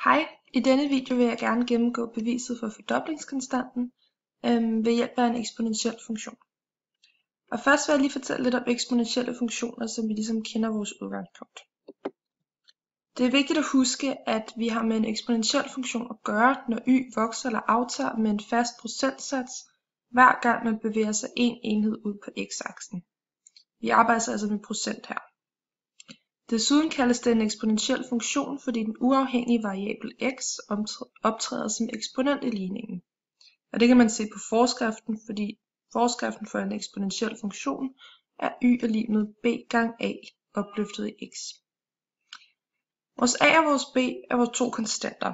Hej, i denne video vil jeg gerne gennemgå beviset for fordoblingskonstanten ved hjælp af en eksponentiel funktion. Og først vil jeg lige fortælle lidt om eksponentielle funktioner, så vi ligesom kender vores udgangspunkt. Det er vigtigt at huske, at vi har med en eksponentiel funktion at gøre, når y vokser eller aftager med en fast procentsats, hver gang man bevæger sig en enhed ud på x-aksen. Vi arbejder altså med procent her. Desuden kaldes det en eksponentiel funktion, fordi den uafhængige variabel x optræder som eksponent i ligningen. Og det kan man se på forskriften, fordi forskriften for en eksponentiel funktion er y er lig med b gange a opløftet i x. Vores a og vores b er vores to konstanter.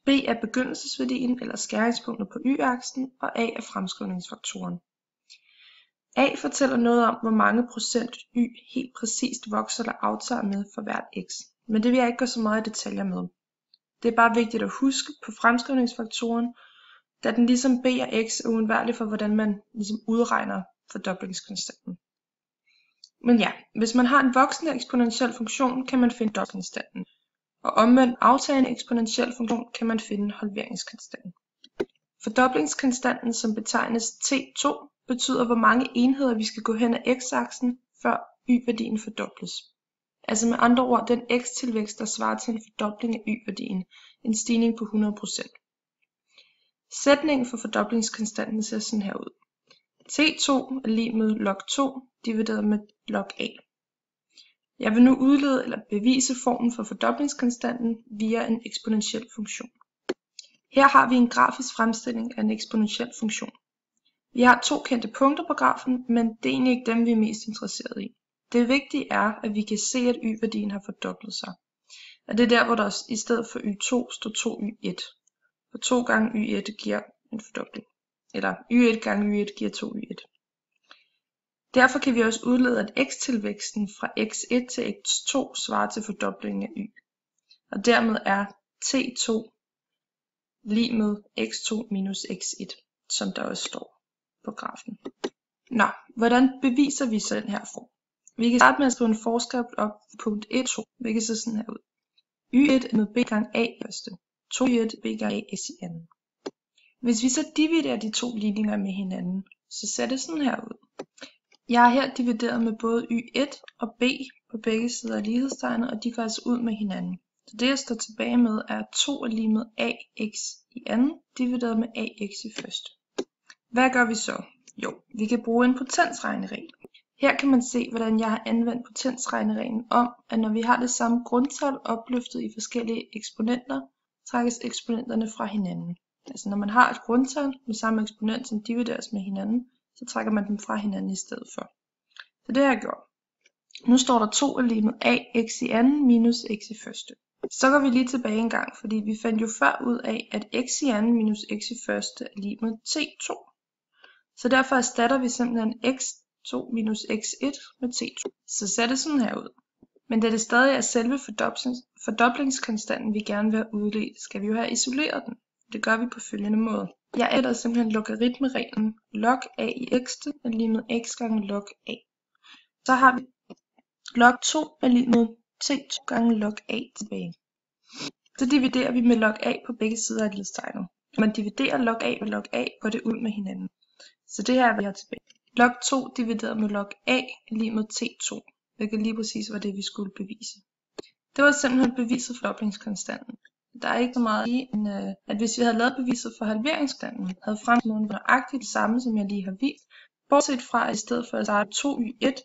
B er begyndelsesværdien eller skæringspunktet på y-aksen, og a er fremskrivningsfaktoren. A fortæller noget om, hvor mange procent y helt præcist vokser eller aftager med for hvert x, men det vil jeg ikke gå så meget i detaljer med. Det er bare vigtigt at huske på fremskrivningsfaktoren, da den ligesom b og x er uundværlig for, hvordan man ligesom udregner fordoblingskonstanten. Men ja, hvis man har en voksende eksponentiel funktion, kan man finde fordoblingskonstanten, og omvendt aftagende eksponentiel funktion kan man finde halveringskonstanten. Fordoblingskonstanten, som betegnes T2, betyder, hvor mange enheder vi skal gå hen ad x-aksen, før y-værdien fordobles. Altså med andre ord, den x-tilvækst, der svarer til en fordobling af y-værdien, en stigning på 100%. Sætningen for fordoblingskonstanten ser sådan her ud. T2 er lig med log 2 divideret med log a. Jeg vil nu udlede eller bevise formen for fordoblingskonstanten via en eksponentiel funktion. Her har vi en grafisk fremstilling af en eksponentiel funktion. Vi har to kendte punkter på grafen, men det er egentlig ikke dem, vi er mest interesseret i. Det vigtige er, at vi kan se, at y-værdien har fordoblet sig. Og det er der, hvor der i stedet for y2 står 2y1. For 2 gange y1 giver en fordobling. Eller y1 gange y1 giver 2y1. Derfor kan vi også udlede, at x-tilvæksten fra x1 til x2 svarer til fordoblingen af y. Og dermed er t2 lig med x2 minus x1, som der også står på grafen. Nå, hvordan beviser vi så den her form? Vi kan starte med at skrive en forskrift op for punkt 1, 2, hvilket ser sådan her ud. y1 er med b gange a i første, 2y1 b gange a x i anden. Hvis vi så dividerer de to ligninger med hinanden, så ser det sådan her ud. Jeg har her divideret med både y1 og b på begge sider af lighedstegnet, og de går altså ud med hinanden. Så det jeg står tilbage med er 2 er lig med ax i anden, divideret med ax i første. Hvad gør vi så? Jo, vi kan bruge en potensregneregel. Her kan man se, hvordan jeg har anvendt potensregnereglen om, at når vi har det samme grundtal opløftet i forskellige eksponenter, trækkes eksponenterne fra hinanden. Altså når man har et grundtal med samme eksponent, som divideres med hinanden, så trækker man dem fra hinanden i stedet for. Så det har jeg gjort. Nu står der 2 er lig med ax i anden minus x i første. Så går vi lige tilbage en gang, fordi vi fandt jo før ud af, at x i anden minus x i første er lig med t2. Så derfor erstatter vi simpelthen x2 minus x1 med t2. Så ser det sådan her ud. Men da det stadig er selve fordoblingskonstanten, vi gerne vil have udledt, skal vi jo have isoleret den. Det gør vi på følgende måde. Jeg ændrer simpelthen logaritmereglen. Log a i x er lig med x gange log a. Så har vi log 2 er lig med t2 gange log a tilbage. Så dividerer vi med log a på begge sider af lighedstegnet. Når man dividerer log a med log a, går det ud med hinanden. Så det her vi har tilbage. Log 2 divideret med log a er lig med t2, hvilket lige præcis var det, vi skulle bevise. Det var simpelthen beviset for fordoblingskonstanten. Der er ikke så meget i, end at hvis vi havde lavet beviset for halveringskonstanten, havde fremskrivningen nøjagtigt det samme, som jeg lige har vist, bortset fra at i stedet for at starte 2y1,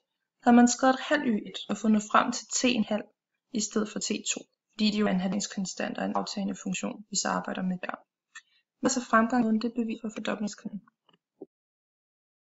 havde man skrevet halv y1 og fundet frem til t1,5 i stedet for t2, fordi det jo er en halveringskonstant og en aftagende funktion, vi så arbejder med der. Men så fremgangen det bevis for fordoblingskonstanten.